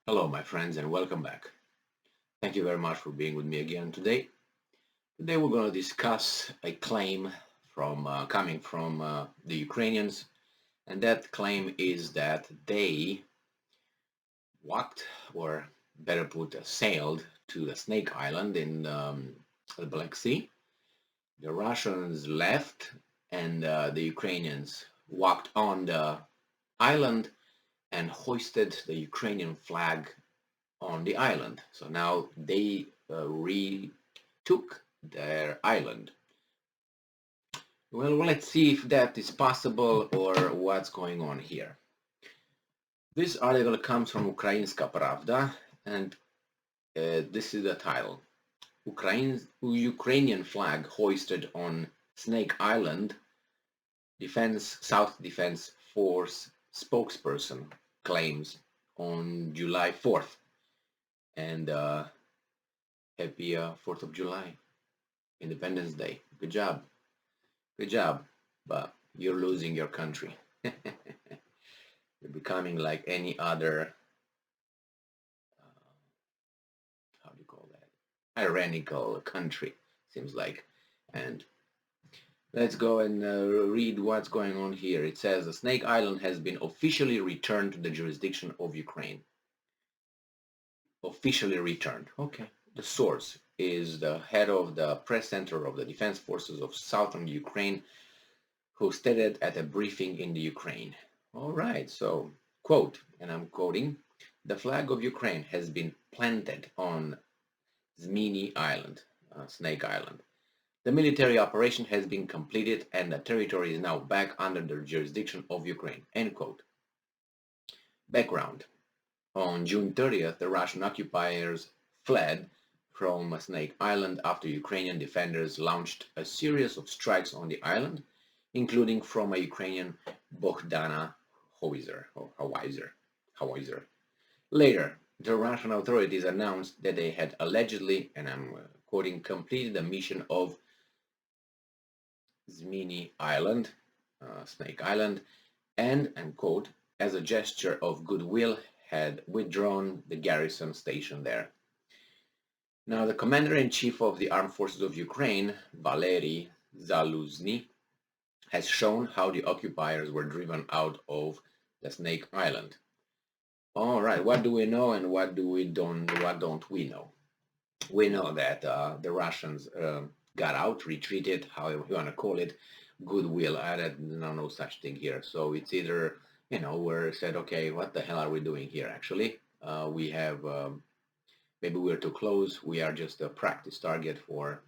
Hello, my friends, and welcome back. Thank you very much for being with me again today. Today, we're going to discuss a claim coming from the Ukrainians, and that claim is that they walked, or better put, sailed to the Snake Island in the Black Sea. The Russians left, and the Ukrainians walked on the island and hoisted the Ukrainian flag on the island. So now they retook their island. Well, let's see if that is possible or what's going on here. This article comes from Ukrainska Pravda, and this is the title. Ukrainian flag hoisted on Snake Island, South Defense Force spokesperson claims on July 4th. And happy 4th of July, Independence Day. Good job. Good job. But you're losing your country. You're becoming like any other, how do you call that? Tyrannical country, seems like. And let's go and read what's going on here. It says the Snake Island has been officially returned to the jurisdiction of Ukraine. Officially returned. Okay. The source is the head of the press center of the Defense Forces of Southern Ukraine, who stated at a briefing in the Ukraine. All right, so, quote, and I'm quoting, the flag of Ukraine has been planted on Zmini Island, Snake Island. The military operation has been completed and the territory is now back under the jurisdiction of Ukraine, end quote. Background. On June 30th, the Russian occupiers fled from Snake Island after Ukrainian defenders launched a series of strikes on the island, including from a Ukrainian Bogdana howitzer. Later, the Russian authorities announced that they had allegedly, and I'm quoting, completed the mission of Zmini Island, Snake Island, and quote, as a gesture of goodwill, had withdrawn the garrison station there. Now, the commander-in-chief of the Armed Forces of Ukraine, Valery Zaluzny, has shown how the occupiers were driven out of the Snake Island. All right, what do we know and what don't we know? We know that the Russians got out, retreated, however you want to call it, goodwill. I had no such thing here. So it's either, we're said, okay, what the hell are we doing here actually? We have, maybe we're too close. We are just a practice target for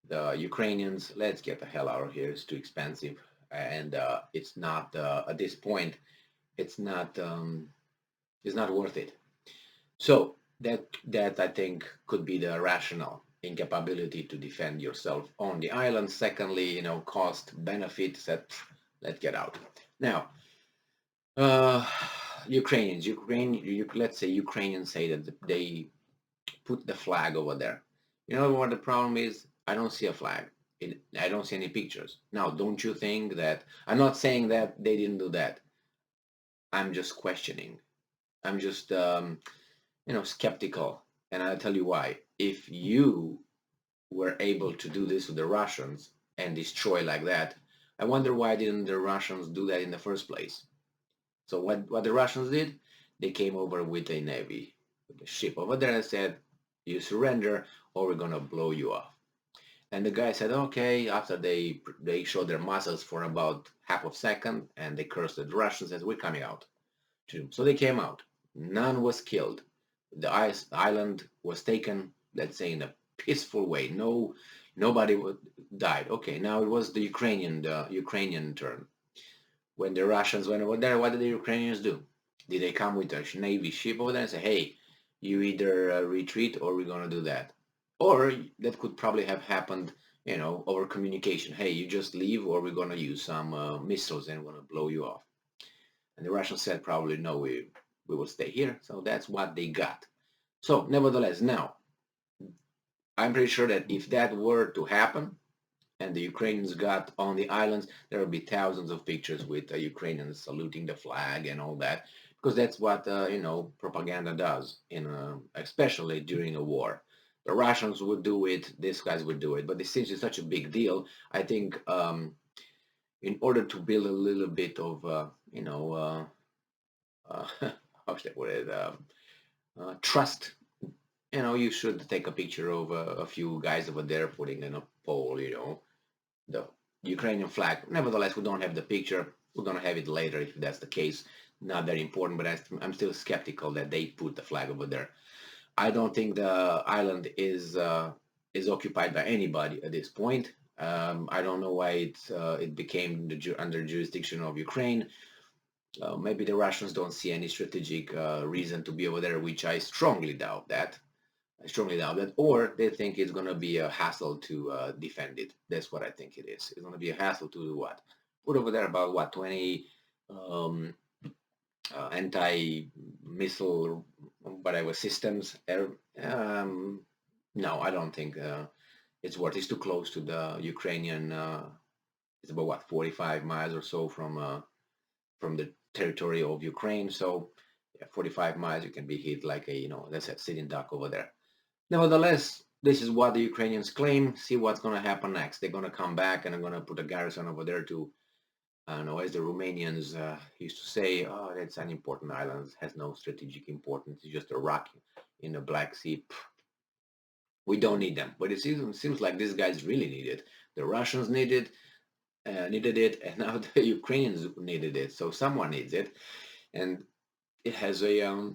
the Ukrainians. Let's get the hell out of here. It's too expensive. And it's not, at this point, it's not worth it. So that I think could be the rationale. Incapability to defend yourself on the island. Secondly, cost benefit, that let's get out. Now, Ukrainians, let's say Ukrainians say that they put the flag over there. You know what the problem is? I don't see a flag. I don't see any pictures. Now, don't you think that, I'm not saying that they didn't do that. I'm just questioning. I'm just, skeptical. And I'll tell you why. If you were able to do this with the Russians and destroy like that, I wonder why didn't the Russians do that in the first place? So what the Russians did, they came over with a navy, with a ship over there and said, you surrender or we're gonna blow you off. And the guy said, okay, after they showed their muscles for about half a second and they cursed at the Russians and said, we're coming out. So they came out. None was killed. The island was taken, let's say, in a peaceful way. Nobody died. Okay, now it was the Ukrainian turn. When the Russians went over there, what did the Ukrainians do? Did they come with a navy ship over there and say, hey, you either retreat or we're going to do that? Or that could probably have happened, over communication. Hey, you just leave or we're going to use some missiles and we're going to blow you off. And the Russians said probably, no, we will stay here. So that's what they got. So nevertheless, now, I'm pretty sure that if that were to happen and the Ukrainians got on the islands, there would be thousands of pictures with the Ukrainians saluting the flag and all that. because that's what propaganda does especially during a war. The Russians would do it, these guys would do it, but since it's such a big deal, I think in order to build a little bit of how should I put it, trust, you should take a picture of a few guys over there putting in a pole, the Ukrainian flag. Nevertheless, we don't have the picture. We're going to have it later if that's the case. Not very important, but I'm still skeptical that they put the flag over there. I don't think the island is occupied by anybody at this point. I don't know why it became under jurisdiction of Ukraine. Maybe the Russians don't see any strategic reason to be over there, which I strongly doubt that. I strongly doubt that, or they think it's going to be a hassle to defend it. That's what I think it is. It's going to be a hassle to do what? Put over there about what, 20 um, anti-missile whatever systems. No, I don't think it's worth. It's too close to the Ukrainian. It's about what, 45 miles or so from the territory of Ukraine. So yeah, 45 miles, you can be hit like a that's a sitting duck over there. Nevertheless, this is what the Ukrainians claim. See what's going to happen next. They're going to come back and they're going to put a garrison over there to, I don't know, as the Romanians used to say, oh, that's an important island. It has no strategic importance. It's just a rock in the Black Sea. We don't need them. But it seems like these guys really need it. The Russians needed it, and now the Ukrainians needed it. So someone needs it. And it has a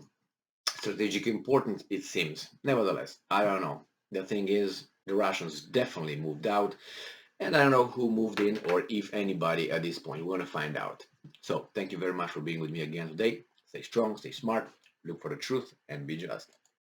strategic importance, it seems. Nevertheless, I don't know. The thing is, the Russians definitely moved out, and I don't know who moved in or if anybody at this point. We're going to find out. So, thank you very much for being with me again today. Stay strong, stay smart, look for the truth, and be just.